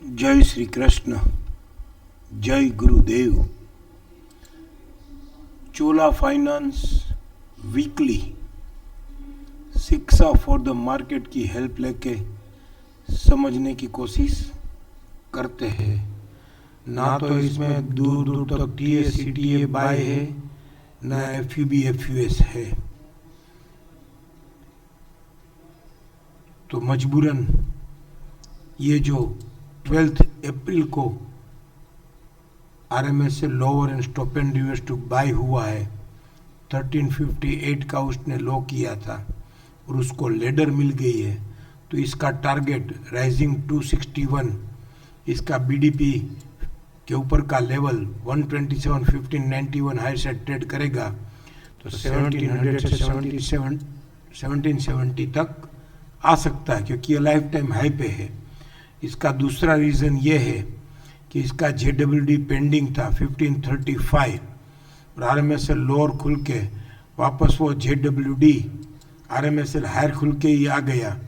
जय श्री कृष्ण, जय गुरुदेव। चोला finance weekly शिक्षा फॉर द मार्केट की हेल्प लेके समझने की कोशिश करते हैं। ना तो इसमें दूर दूर तक TSCTA बाय है, ना FUB FUS है। तो मजबूरन ये जो 12 अप्रैल को RMS से lower and stop and reverse to buy हुआ है, 1358 का उसने लो किया था और उसको लेडर मिल गई है। तो इसका टारगेट राइजिंग 261, इसका BDP के ऊपर का लेवल 127.1591 हाई से ट्रेड करेगा तो 1700 से 1770 तक आ सकता है, क्योंकि ये लाइफ टाइम हाई पे है। इसका दूसरा रीज़न ये है कि इसका JWD पेंडिंग था 1535 और RMSL लोअर खुल के वापस वो JWD RMSL हायर खुल के ही आ गया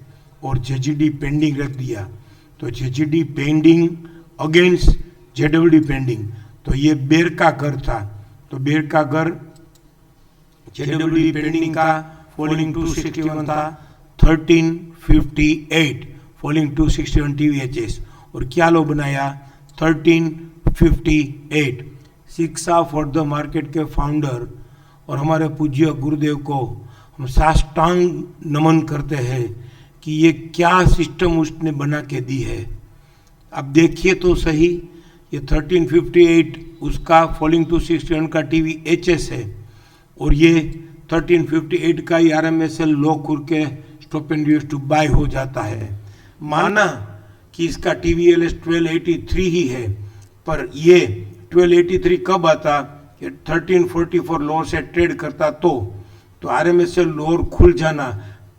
और JGD पेंडिंग रख दिया। तो JGD pending against JWD pending, तो ये बेर का घर था। तो बेर का घर JWD पेंडिंग का फॉलिंग 261 था, 1358 फॉलिंग 261 TVHS और क्या लो बनाया 1358। शिक्षा फॉर द मार्केट के फाउंडर और हमारे पूज्य गुरुदेव को हम साष्टांग नमन करते हैं कि ये क्या सिस्टम उसने बना के दी है। अब देखिए तो सही, ये 1358 उसका फॉलिंग 261 का TVHS है और ये 1358 का ही RMSL लो खुल के stop and reverse to buy हो जाता है। माना कि इसका TVLS 1283 ही है, पर ये 1283 कब आता कि 1344 लोअर से ट्रेड करता तो RMSL लोअर खुल जाना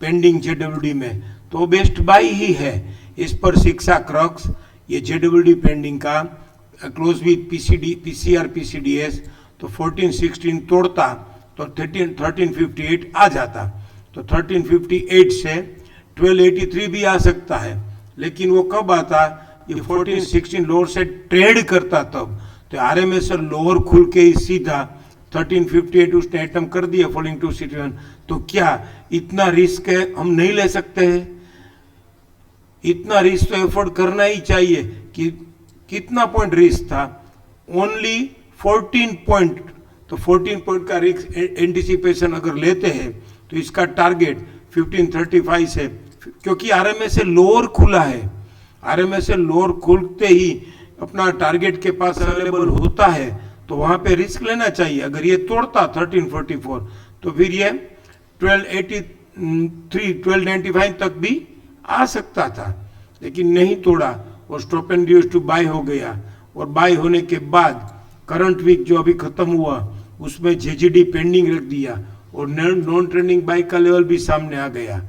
पेंडिंग JWD में, तो बेस्ट बाई ही है। इस पर शिक्षा क्रक्स ये JWD पेंडिंग का क्लोज विथ PCR PCDS तो 1416 तोड़ता तो 1358 आ जाता। तो 1358 से 1283 भी आ सकता है, लेकिन वो कब आता, ये 1416 लोअर से ट्रेड करता तब। तो RMSL लोअर खुल के ही सीधा 1358 उसने आइटम कर दिया फॉलिंग 261। तो क्या इतना रिस्क है, हम नहीं ले सकते हैं? इतना रिस्क तो एफोर्ड करना ही चाहिए। कि कितना पॉइंट रिस्क था, ओनली 14 पॉइंट। तो 14 पॉइंट का रिस्क एंटिसिपेशन अगर लेते हैं तो इसका टारगेट 1535 से, क्योंकि RMSL लोअर खुला है, RMSL लोअर खुलते ही अपना टारगेट के पास अवेलेबल होता है, तो वहां पे रिस्क लेना चाहिए। अगर ये तोड़ता 1344 तो फिर ये 1283 1295 तक भी आ सकता था, लेकिन नहीं तोड़ा और stop and reverse to buy हो गया। और बाय होने के बाद करंट वीक जो अभी खत्म हुआ उसमें JGD पेंडिंग रख दिया और नॉन ट्रेंडिंग बाय का लेवल भी सामने आ गया।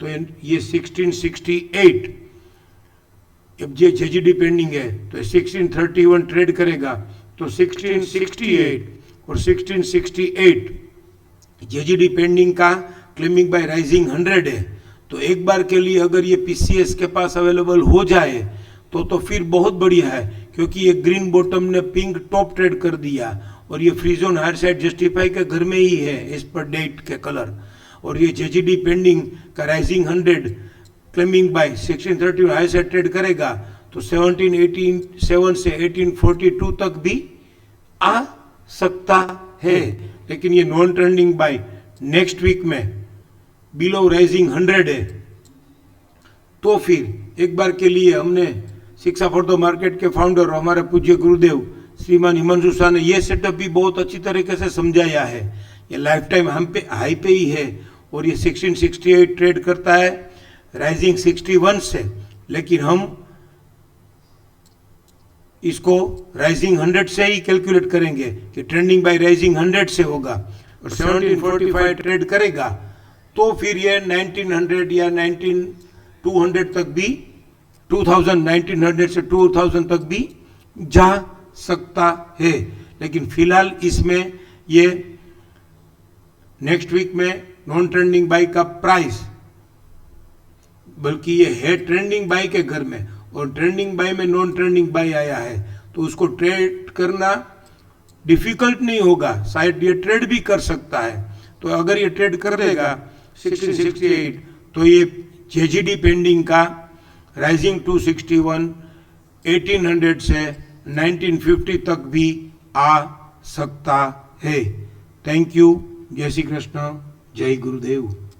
तो ये 1668 अब ये JGD पेंडिंग है तो 1631 ट्रेड करेगा तो 1668 और 1668 JGD पेंडिंग का क्लेमिंग बाय राइजिंग 100 है। तो एक बार के लिए अगर ये PCS के पास अवेलेबल हो जाए तो फिर बहुत बढ़िया है, क्योंकि ये ग्रीन बॉटम ने पिंक टॉप ट्रेड कर दिया और ये free zone higher side justify के घर में ही है इस पर डेट के कलर। और ये JGD पेंडिंग का rising 100 claiming buy 1630 high side trade करेगा तो 1787 से 1842 तक भी आ सकता है। लेकिन ये non trending buy next week में बिलो राइजिंग 100 है। तो फिर एक बार के लिए हमने शिक्षा फॉर द मार्केट के फाउंडर और हमारे पूज्य गुरुदेव श्रीमान हिमांशु शाह ने ये सेटअप भी बहुत अच्छी तरीके से समझाया है। ये लाइफ टाइम हम पे हाई पे ही है और ये 1668 ट्रेड करता है राइजिंग 61 से, लेकिन हम इसको राइजिंग 100 से ही कैलकुलेट करेंगे कि ट्रेंडिंग बाय राइजिंग 100 से होगा और 1745 ट्रेड करेगा तो फिर ये 1900 या 1900 तक भी 1900 से 2000 तक भी जा सकता है। लेकिन फिलहाल इसमें ये नेक्स्ट वीक में नॉन ट्रेंडिंग बाई का प्राइस, बल्कि ये है ट्रेंडिंग बाई के घर में और ट्रेंडिंग बाय में नॉन ट्रेंडिंग बाय आया है, तो उसको ट्रेड करना डिफिकल्ट नहीं होगा, शायद ये ट्रेड भी कर सकता है। तो अगर ये ट्रेड कर देगा 1668 तो ये जेजीडी पेंडिंग का राइजिंग टू 61 1800 से 1950 तक भी आ सकता है। Thank you. जय श्री कृष्ण, जय गुरुदेव।